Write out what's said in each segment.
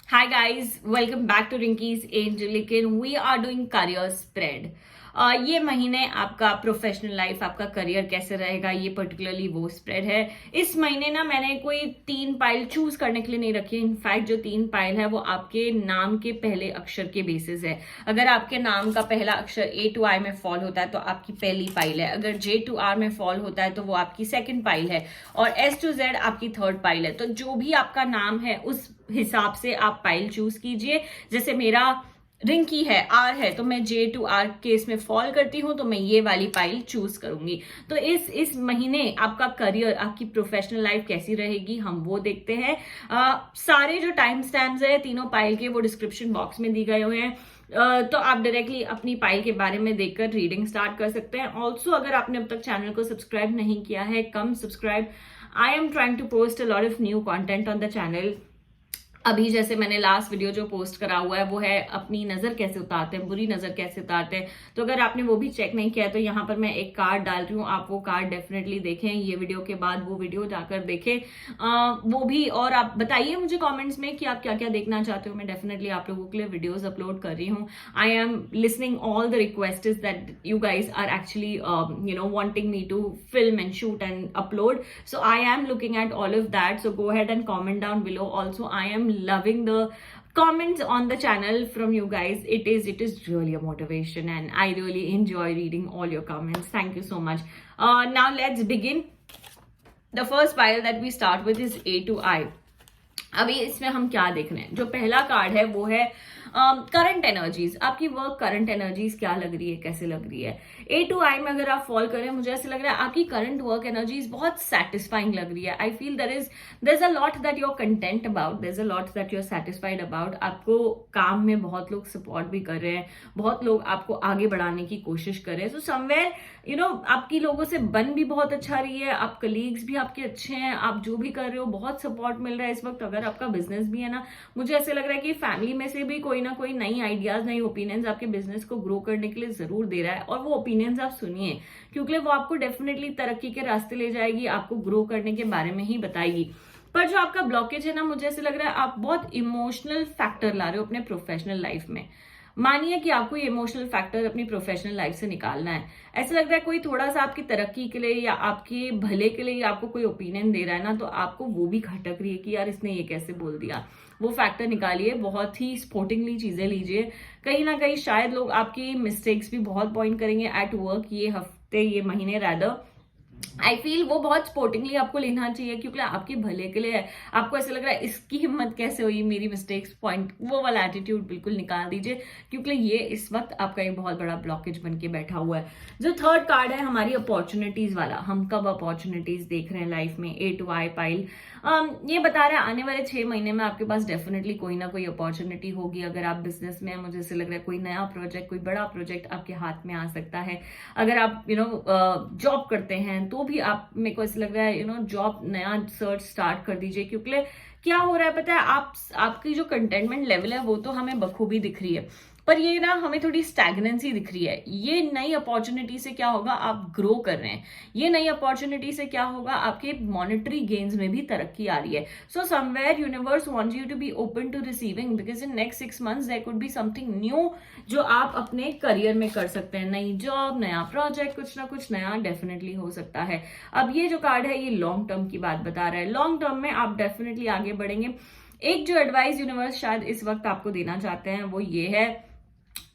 Hi guys, welcome back to Rinky's Angel. लेकिन we are doing career spread. ये महीने आपका प्रोफेशनल लाइफ, आपका करियर कैसे रहेगा, ये पर्टिकुलरली वो स्प्रेड है. इस महीने ना मैंने कोई 3 पाइल चूज करने के लिए नहीं रखी. इनफैक्ट जो 3 पाइल है वो आपके नाम के पहले अक्षर के बेसिस है. अगर आपके नाम का पहला अक्षर A to I में फॉल होता है तो आपकी पहली पाइल है. अगर J to R में फॉल होता है तो वो आपकी सेकंड पाइल है. और S to Z आपकी थर्ड पाइल है. तो जो भी आपका नाम है उस हिसाब से आप पाइल चूज कीजिए. जैसे मेरा रिंकी है, आर है, तो मैं J to R केस में फॉल करती हूं तो मैं ये वाली पाइल चूज करूंगी. तो इस महीने आपका करियर, आपकी प्रोफेशनल लाइफ कैसी रहेगी हम वो देखते हैं. सारे जो टाइम स्टैम्प्स है तीनों पाइल के वो डिस्क्रिप्शन बॉक्स में दी गए हुए हैं. तो आप डायरेक्टली अपनी पाइल के बारे में देखकर रीडिंग स्टार्ट कर सकते हैं. ऑल्सो अगर आपने अब तक चैनल को सब्सक्राइब नहीं किया है, come subscribe. I am trying to post a lot of new content on the channel. अभी जैसे मैंने लास्ट वीडियो जो पोस्ट करा हुआ है वो है अपनी नजर कैसे उतारते हैं, बुरी नजर कैसे उतारते हैं. तो अगर आपने वो भी चेक नहीं किया तो यहाँ पर मैं एक कार्ड डाल रही हूँ, आप वो कार्ड डेफिनेटली देखें. ये वीडियो के बाद वो वीडियो जाकर देखें वो भी. और आप बताइए मुझे कमेंट्स में कि आप क्या क्या देखना चाहते हो. मैं डेफिनेटली आप लोगों के लिए वीडियोस अपलोड कर रही हूँ. I am listening all the request that you guys are actually wanting me to film and shoot and upload. So I am looking at all of that. So go ahead and comment down below. Also, I am loving the comments on the channel from you guys. It is really a motivation and I really enjoy reading all your comments. Thank you so much. Now let's begin. The first pile that we start with is A to I. अभी इसमें हम क्या देख रहे हैं, जो पहला card है वो है करंट एनर्जीज. आपकी वर्क करंट एनर्जीज क्या लग रही है, कैसे लग रही है. A to I में अगर आप फॉल करें, मुझे ऐसे लग रहा है आपकी करंट वर्क एनर्जीज बहुत सेटिस्फाइंग लग रही है. I feel there is a lot that you are content about, there is a lot that you are satisfied about. आपको काम में बहुत लोग सपोर्ट भी कर रहे हैं, बहुत लोग आपको आगे बढ़ाने की कोशिश कर रहे हैं. सो समवेयर आपकी लोगों से बन भी बहुत अच्छा रही है, आप कलीग्स भी आपके अच्छे हैं, आप जो भी कर रहे हो बहुत सपोर्ट मिल रहा है इस वक्त. अगर आपका बिजनेस भी है ना, मुझे ऐसे लग रहा है कि फैमिली में से भी कोई ना कोई नई आइडियाज, नई ओपिनियंस आपके बिजनेस को ग्रो करने के लिए जरूर दे रहा है. और वो ओपिनियंस आप सुनिए, क्योंकि वो आपको डेफिनेटली तरक्की के रास्ते ले जाएगी, आपको ग्रो करने के बारे में ही बताएगी. पर जो आपका ब्लॉकेज है ना, मुझे ऐसे लग रहा है आप बहुत इमोशनल फैक्टर ला रहे हो अपने प्रोफेशनल लाइफ में. मानिए कि आपको ये इमोशनल फैक्टर अपनी प्रोफेशनल लाइफ से निकालना है. ऐसा लग रहा है कोई थोड़ा सा आपकी तरक्की के लिए या आपके भले के लिए आपको कोई ओपिनियन दे रहा है ना, तो आपको वो भी खटक रही है कि यार इसने ये कैसे बोल दिया. वो फैक्टर निकालिए, बहुत ही स्पोर्टिंगली चीजें लीजिए. कहीं ना कहीं शायद लोग आपकी मिस्टेक्स भी बहुत पॉइंट करेंगे एट वर्क ये हफ्ते, ये महीने रादर. आई फील वो बहुत स्पोर्टिंगली आपको लेना चाहिए, क्योंकि आपके भले के लिए है. आपको ऐसा लग रहा है इसकी हिम्मत कैसे हुई मेरी मिस्टेक्स पॉइंट, वो वाला एटीट्यूड बिल्कुल निकाल दीजिए, क्योंकि ये इस वक्त आपका एक बहुत बड़ा ब्लॉकेज बन के बैठा हुआ है. जो थर्ड कार्ड है हमारी अपॉर्चुनिटीज वाला, हम कब अपॉर्चुनिटीज देख रहे हैं लाइफ में. A to I पाइल ये बता रहा है आने वाले 6 महीने में आपके पास डेफिनेटली कोई ना कोई अपॉर्चुनिटी होगी. अगर आप बिजनेस में हैं, मुझे ऐसे लग रहा है कोई नया प्रोजेक्ट, कोई बड़ा प्रोजेक्ट आपके हाथ में आ सकता है. अगर आप जॉब करते हैं तो भी आप, मेरे को ऐसा लग रहा है जॉब नया सर्च स्टार्ट कर दीजिए. क्योंकि क्या हो रहा है पता है, आपकी जो कंटेनमेंट लेवल है वो तो हमें बखूबी दिख रही है, पर ये ना हमें थोड़ी स्टैग्नेंसी दिख रही है. ये नई अपॉर्चुनिटी से क्या होगा, आप ग्रो कर रहे हैं. ये नई अपॉर्चुनिटी से क्या होगा, आपके मॉनेटरी गेन्स में भी तरक्की आ रही है. So somewhere universe wants you to be open to receiving, because in next 6 months there could be something new जो आप अपने करियर में कर सकते हैं. नई जॉब, नया प्रोजेक्ट, कुछ ना कुछ नया डेफिनेटली हो सकता है. अब ये जो कार्ड है ये लॉन्ग टर्म की बात बता रहा है. लॉन्ग टर्म में आप डेफिनेटली आगे बढ़ेंगे. एक जो एडवाइस यूनिवर्स शायद इस वक्त आपको देना चाहते हैं वो ये है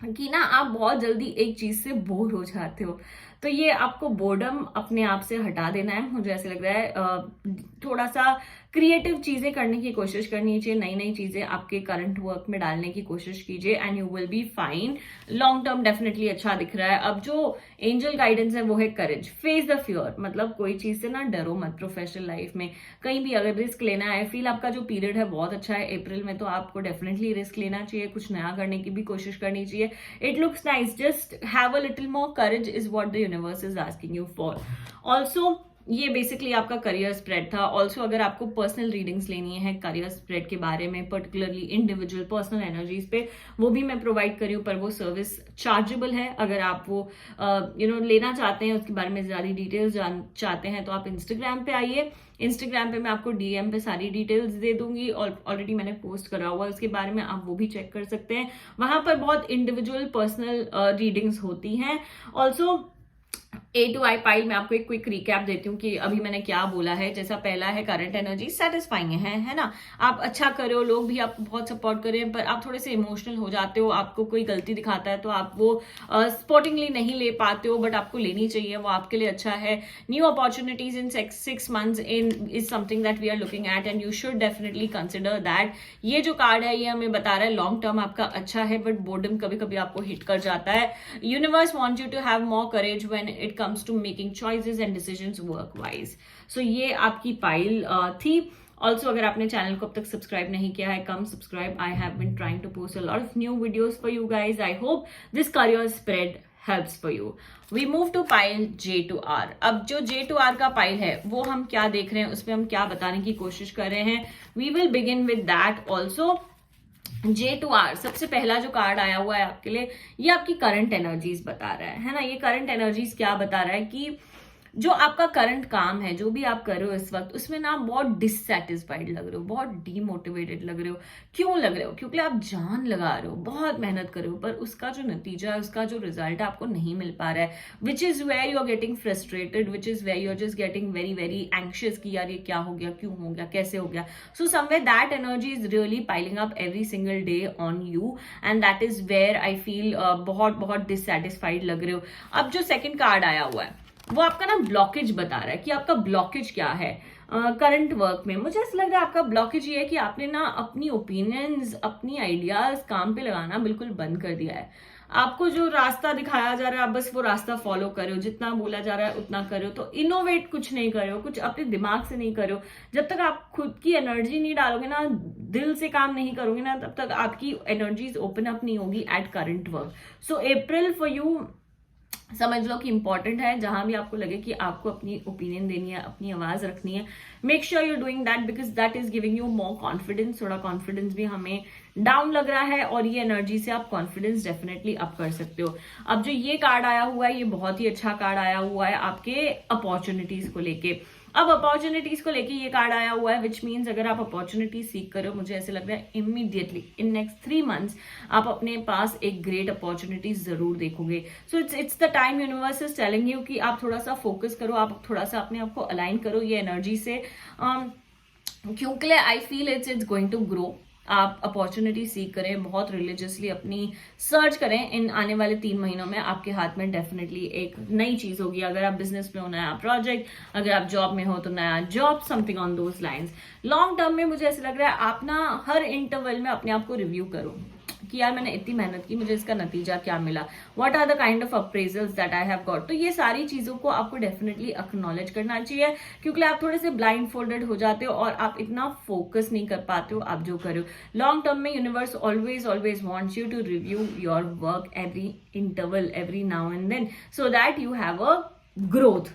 कि ना आप बहुत जल्दी एक चीज से बोर हो जाते हो. तो ये आपको बोर्डम अपने आप से हटा देना है. मुझे ऐसे लग रहा है थोड़ा सा क्रिएटिव चीजें करने की कोशिश करनी चाहिए, नई नई चीजें आपके करंट वर्क में डालने की कोशिश कीजिए and you will be fine. Long term definitely अच्छा दिख रहा है. अब जो एंजल गाइडेंस है वो है करेज, फेस द फियर. मतलब कोई चीज से ना डरो मत. प्रोफेशनल लाइफ में कहीं भी अगर रिस्क लेना है, फील आपका जो पीरियड है बहुत अच्छा है अप्रैल में, तो आपको डेफिनेटली रिस्क लेना चाहिए, कुछ नया करने की भी कोशिश करनी चाहिए. It looks nice, just have a little more courage is what the universe is asking you for. Also ये बेसिकली आपका करियर स्प्रेड था. ऑल्सो अगर आपको पर्सनल रीडिंग्स लेनी है करियर स्प्रेड के बारे में, पर्टिकुलरली इंडिविजुअल पर्सनल एनर्जीज पे, वो भी मैं प्रोवाइड करी हूँ, पर वो सर्विस चार्जेबल है. अगर आप वो लेना चाहते हैं, उसके बारे में ज्यादा डिटेल्स चाहते हैं, तो आप इंस्टाग्राम पे आइए. इंस्टाग्राम पे मैं आपको डीएम पे सारी डिटेल्स दे दूंगी और ऑलरेडी मैंने पोस्ट करा हुआ है उसके बारे में, आप वो भी चेक कर सकते हैं। वहां पर बहुत इंडिविजुअल पर्सनल रीडिंग्स होती हैं। Also A to I pile में आपको एक क्विक रिकैप देती हूँ कि अभी मैंने क्या बोला है। जैसा पहला है करंट एनर्जी सेटिस्फाइंग है ना, आप अच्छा कर रहे हो, लोग भी आपको बहुत सपोर्ट कर रहे हैं, पर आप थोड़े से इमोशनल हो जाते हो, आपको कोई गलती दिखाता है तो आप वो स्पोर्टिंगली नहीं ले पाते हो, बट आपको लेनी चाहिए, वो आपके लिए अच्छा है। New opportunities in 6 months in is something that we are looking at and you should definitely consider that. ये जो कार्ड है ये हमें बता रहा है लॉन्ग टर्म आपका अच्छा है, बट बोर्डम कभी कभी आपको हिट कर जाता है। Universe want you to have more courage when it comes to making choices and decisions work wise. So ये आपकी पाइल थी। ऑल्सो अगर आपने चैनल को अब तक सब्सक्राइब नहीं किया है, come subscribe. I have been trying to post a lot of new videos for you guys. I hope this career spread helps for you. We move to pile J to R. अब जो J to R का pile है वो हम क्या देख रहे हैं, उसमें हम क्या बताने की कोशिश कर रहे हैं। We will begin with that also. J to R सबसे पहला जो कार्ड आया हुआ है आपके लिए, ये आपकी करंट एनर्जीज बता रहा है ना। ये करंट एनर्जीज क्या बता रहा है कि जो आपका करंट काम है, जो भी आप कर रहे हो इस वक्त, उसमें ना बहुत डिससेटिस्फाइड लग रहे हो, बहुत डीमोटिवेटेड लग रहे हो। क्यों लग रहे हो? क्योंकि आप जान लगा रहे हो, बहुत मेहनत कर रहे हो, पर उसका जो नतीजा है, उसका जो रिजल्ट है आपको नहीं मिल पा रहा है। Which is where you are getting frustrated, which is where you are just getting very very anxious कि यार ये क्या हो गया, क्यों हो गया, कैसे हो गया। So somewhere that energy is really piling up every single day on you and that is where I feel बहुत बहुत डिससेटिस्फाइड लग रहे हो। अब जो सेकेंड कार्ड आया हुआ है वो आपका ना ब्लॉकेज बता रहा है कि आपका ब्लॉकेज क्या है करंट वर्क में। मुझे ऐसा लग रहा है आपका ब्लॉकेज ये है कि आपने ना अपनी ओपिनियंस, अपनी आइडियाज काम पे लगाना बिल्कुल बंद कर दिया है। आपको जो रास्ता दिखाया जा रहा है आप बस वो रास्ता फॉलो कर रहे हो, जितना बोला जा रहा है उतना कर रहे हो, तो इनोवेट कुछ नहीं कर रहे हो, कुछ अपने दिमाग से नहीं कर रहे हो। जब तक आप खुद की एनर्जी नहीं डालोगे ना, दिल से काम नहीं करोगे ना, तब तक आपकी एनर्जीज ओपन अप नहीं होगी at current work. So April for you समझ लो कि इंपॉर्टेंट है। जहां भी आपको लगे कि आपको अपनी ओपिनियन देनी है, अपनी आवाज रखनी है, make sure you doing that because that is giving you more confidence. थोड़ा कॉन्फिडेंस भी हमें डाउन लग रहा है और ये एनर्जी से आप कॉन्फिडेंस डेफिनेटली अप कर सकते हो। अब जो ये कार्ड आया हुआ है ये बहुत ही अच्छा कार्ड आया हुआ है आपके अपॉर्चुनिटीज को लेके। अब अपॉर्चुनिटीज को लेके ये कार्ड आया हुआ है विच मीन्स अगर आप अपॉर्चुनिटी सीख कर रहे हो, मुझे ऐसे लग रहा है इमीडिएटली इन नेक्स्ट 3 months आप अपने पास एक ग्रेट अपॉर्चुनिटी जरूर देखोगे। So it's the time universe is telling you कि आप थोड़ा सा फोकस करो, आप थोड़ा सा अपने आप को अलाइन करो ये एनर्जी से, क्योंकि I feel it's going to grow. आप अपॉर्चुनिटी सीख करें, बहुत रिलीजियसली अपनी सर्च करें। इन आने वाले 3 महीनों में आपके हाथ में डेफिनेटली एक नई चीज होगी। अगर आप बिजनेस में हो नया प्रोजेक्ट, अगर आप जॉब में हो तो नया job, something on those lines. Long term में मुझे ऐसा लग रहा है आप ना हर इंटरवल में अपने आप को रिव्यू करो कि यार मैंने इतनी मेहनत की, मुझे इसका नतीजा क्या मिला, what are the kind of appraisals that I have got. तो ये सारी चीजों को आपको डेफिनेटली एक्नॉलेज करना चाहिए, क्योंकि आप थोड़े से ब्लाइंड फोल्डेड हो जाते हो और आप इतना फोकस नहीं कर पाते हो आप जो कर रहे हो। लॉन्ग टर्म में universe always always wants you to review your work every interval, every now and then, so that you have a growth.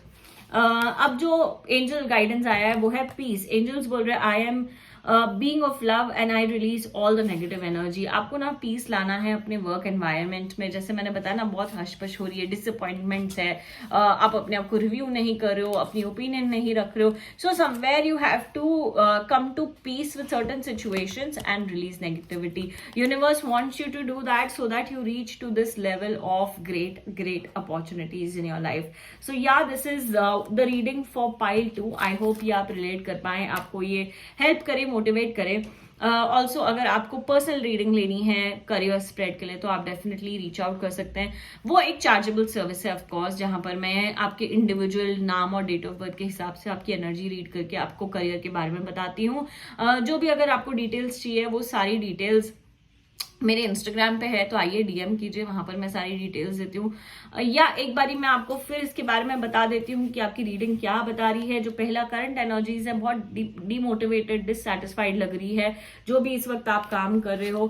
अब जो एंजल गाइडेंस आया है वो है पीस। एंजल्स बोल रहे हैं I am being of love and I release all the negative energy. आपको ना पीस लाना है अपने वर्क एनवायरनमेंट में। जैसे मैंने बताया ना बहुत हशपश हो रही है, डिसअपॉइंटमेंट्स है, आप अपने आप को रिव्यू नहीं कर रहे हो, अपनी ओपिनियन नहीं रख रहे हो। So somewhere you have to come to peace with certain situations and release negativity. Universe wants you to do that so that you reach to this level of great opportunities in your life. So yeah this is the reading for pile 2। I hope ये आप relate कर पाए, आपको ये help करे, motivate करें। Also अगर आपको पर्सनल रीडिंग लेनी है करियर स्प्रेड के लिए तो आप डेफिनेटली रीच आउट कर सकते हैं। वो एक चार्जेबल सर्विस है ऑफकोर्स, जहां पर मैं आपके इंडिविजुअल नाम और डेट ऑफ बर्थ के हिसाब से आपकी एनर्जी रीड करके आपको करियर के बारे में बताती हूँ। जो भी अगर आपको डिटेल्स चाहिए वो सारी डिटेल्स मेरे इंस्टाग्राम पे है, तो आइए डीएम कीजिए, वहां पर मैं सारी डिटेल्स देती हूँ। या एक बारी मैं आपको फिर इसके बारे में बता देती हूँ कि आपकी रीडिंग क्या बता रही है। जो पहला करंट एनर्जीज है बहुत डीमोटिवेटेड, डिससैटिस्फाइड लग रही है। जो भी इस वक्त आप काम कर रहे हो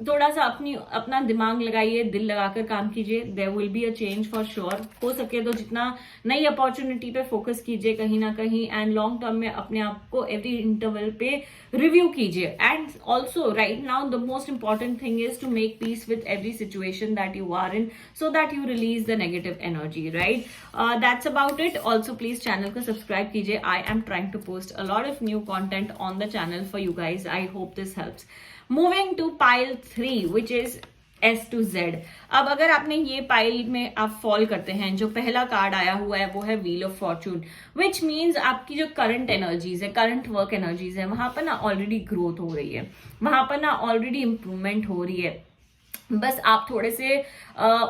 थोड़ा सा अपना दिमाग लगाइए, दिल लगाकर काम कीजिए, there will be a change for sure. हो सके तो जितना नई अपॉर्चुनिटी पे फोकस कीजिए कहीं ना कहीं, एंड लॉन्ग टर्म में अपने आप को एवरी इंटरवल पे रिव्यू कीजिए। And also right now the most important important thing is to make peace with every situation that you are in, so that you release the negative energy, right? That's about it. Also, please channel ko subscribe kijiye. I am trying to post a lot of new content on the channel for you guys. I hope this helps. Moving to pile 3, which is S to Z. अब अगर आपने ये pile में आप fall करते हैं, जो पहला कार्ड आया हुआ है वो है wheel of Fortune, which means आपकी जो करंट एनर्जीज है, करंट वर्क एनर्जीज है, वहां पर ना ऑलरेडी ग्रोथ हो रही है, वहां पर ना ऑलरेडी इंप्रूवमेंट हो रही है. बस आप थोड़े से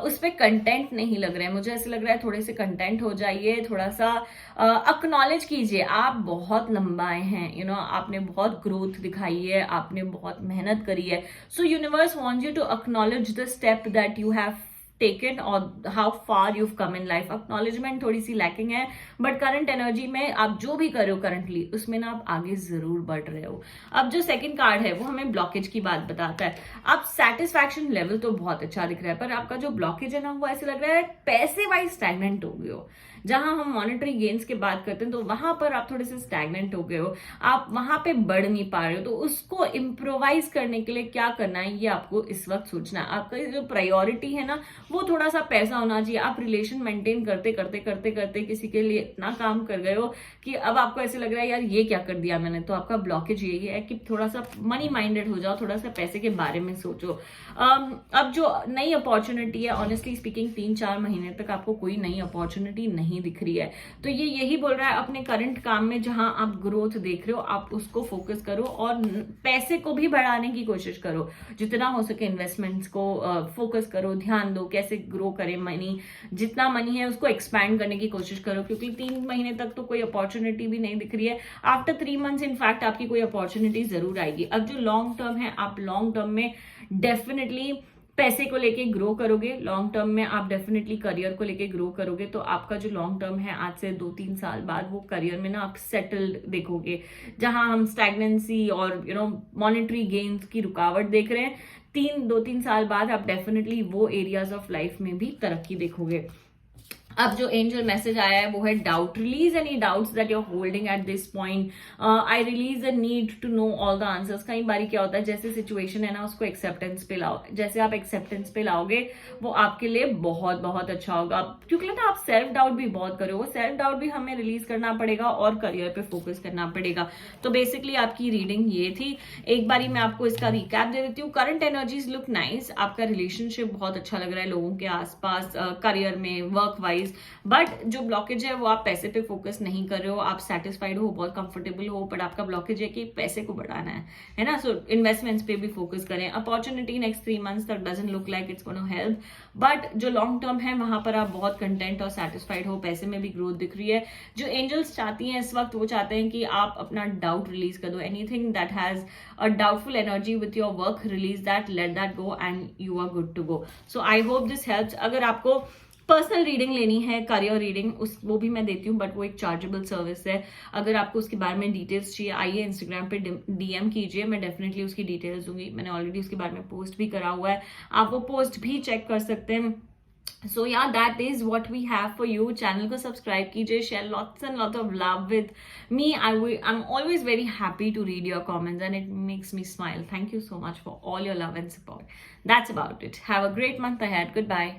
उस पर कंटेंट नहीं लग रहे हैं. मुझे ऐसे लग रहा है थोड़े से कंटेंट हो जाइए, थोड़ा सा अक्नॉलेज कीजिए. आप बहुत लंबाए हैं, आपने बहुत ग्रोथ दिखाई है, आपने बहुत मेहनत करी है. So universe wants you to acknowledge the step that you have taken or how far you've come in life. Acknowledgement थोड़ी सी लैकिंग है, बट करंट एनर्जी में आप जो भी कर रहे हो करंटली, उसमें ना आप आगे जरूर बढ़ रहे हो. अब जो सेकंड कार्ड है वो हमें ब्लॉकेज की बात बताता है. आप सेटिस्फैक्शन लेवल तो बहुत अच्छा दिख रहा है, पर आपका जो ब्लॉकेज है ना, वो ऐसे लग रहा है पैसे वाइज स्टैग्नेंट हो गए हो. जहां हम मॉनेटरी गेन्स की बात करते हैं तो वहां पर आप थोड़े से स्टैग्नेंट हो गए हो, आप वहां पे बढ़ नहीं पा रहे हो. तो उसको इम्प्रोवाइज करने के लिए क्या करना है, ये आपको इस वक्त सोचना है. आपका जो प्रायोरिटी है ना, वो थोड़ा सा पैसा होना चाहिए. आप रिलेशन मेंटेन करते करते करते करते किसी के लिए इतना काम कर गए हो कि अब आपको ऐसे लग रहा है यार ये क्या कर दिया मैंने. तो आपका ब्लॉकेज यही है कि थोड़ा सा मनी माइंडेड हो जाओ, थोड़ा सा पैसे के बारे में सोचो. अब जो नई अपॉर्चुनिटी है, ऑनेस्टली स्पीकिंग 3-4 महीने तक आपको कोई नई अपॉर्चुनिटी नहीं दिख रही है. तो ये यही बोल रहा है अपने करंट काम में जहां आप ग्रोथ देख रहे हो, आप उसको फोकस करो और पैसे को भी बढ़ाने की कोशिश करो. जितना हो सके इन्वेस्टमेंट्स को फोकस करो, ध्यान दो कैसे ग्रो करें मनी. जितना मनी है उसको एक्सपैंड करने की कोशिश करो, क्योंकि 3 महीने तक तो कोई अपॉर्चुनिटी भी नहीं दिख रही है. आफ्टर 3 मंथ्स इनफैक्ट आपकी कोई अपॉर्चुनिटी जरूर आएगी. अब जो लॉन्ग टर्म है, आप लॉन्ग टर्म में डेफिनेटली पैसे को लेके ग्रो करोगे. लॉन्ग टर्म में आप डेफिनेटली करियर को लेके ग्रो करोगे. तो आपका जो लॉन्ग टर्म है, आज से 2-3 साल बाद वो करियर में ना आप सेटल्ड देखोगे. जहां हम स्टैग्नेंसी और मॉनेटरी गेन्स की रुकावट देख रहे हैं, 2-3 साल बाद आप डेफिनेटली वो एरियाज ऑफ लाइफ में भी तरक्की देखोगे. अब जो एंजल मैसेज आया है वो है doubt. Release any doubts that you are holding at this point. I release the need to know all the answers. कई बार क्या होता है, जैसे सिचुएशन है ना, उसको एक्सेप्टेंस पे लाओ. जैसे आप एक्सेप्टेंस पे लाओगे वो आपके लिए बहुत बहुत अच्छा होगा. क्योंकि ना आप सेल्फ डाउट भी बहुत करो, वो सेल्फ डाउट भी हमें रिलीज करना पड़ेगा और करियर पे फोकस करना पड़ेगा. तो बेसिकली आपकी रीडिंग ये थी. एक बारी मैं आपको इसका रिकैप दे देती हूँ. Current energies look nice. आपका रिलेशनशिप बहुत अच्छा लग रहा है लोगों के आसपास, करियर में, वर्क वाइज. बट जो ब्लॉकेज है वो आप पैसे पे फोकस नहीं कर रहे हो. आप सेटिस्फाइड हो, बहुत कंफर्टेबल हो, बट आपका ब्लॉकेज है कि पैसे को बढ़ाना है ना. सो इन्वेस्टमेंट्स पे भी फोकस करें. अपॉर्चुनिटी नेक्स्ट 3 मंथ्स तक doesn't look like it's gonna help, but जो लॉन्ग टर्म है वहां पर आप बहुत कंटेंट और सेटिस्फाइड हो. पैसे में भी ग्रोथ दिख रही है. जो एंजल्स चाहती हैं इस वक्त, वो चाहते हैं कि आप अपना डाउट रिलीज कर दो. Anything that has a doubtful energy with your work, release that, let that go and you are good to go. So I hope this helps. अगर आपको पर्सनल रीडिंग लेनी है, करियर रीडिंग, वो भी मैं देती हूँ, बट वो एक चार्जेबल सर्विस है. अगर आपको उसके बारे में डिटेल्स चाहिए, आइए इंस्टाग्राम पे DM कीजिए, मैं डेफिनेटली उसकी डिटेल्स दूंगी. मैंने ऑलरेडी उसके बारे में पोस्ट भी करा हुआ है, आप वो पोस्ट भी चेक कर सकते हैं. So yeah, that is what we have for you. Channel को सब्सक्राइब कीजिए, share lots and lots of love with me. I'm always very happy to read your comments and it makes me smile. Thank you so much for all your love and support. That's about it. Have a great month ahead. Goodbye.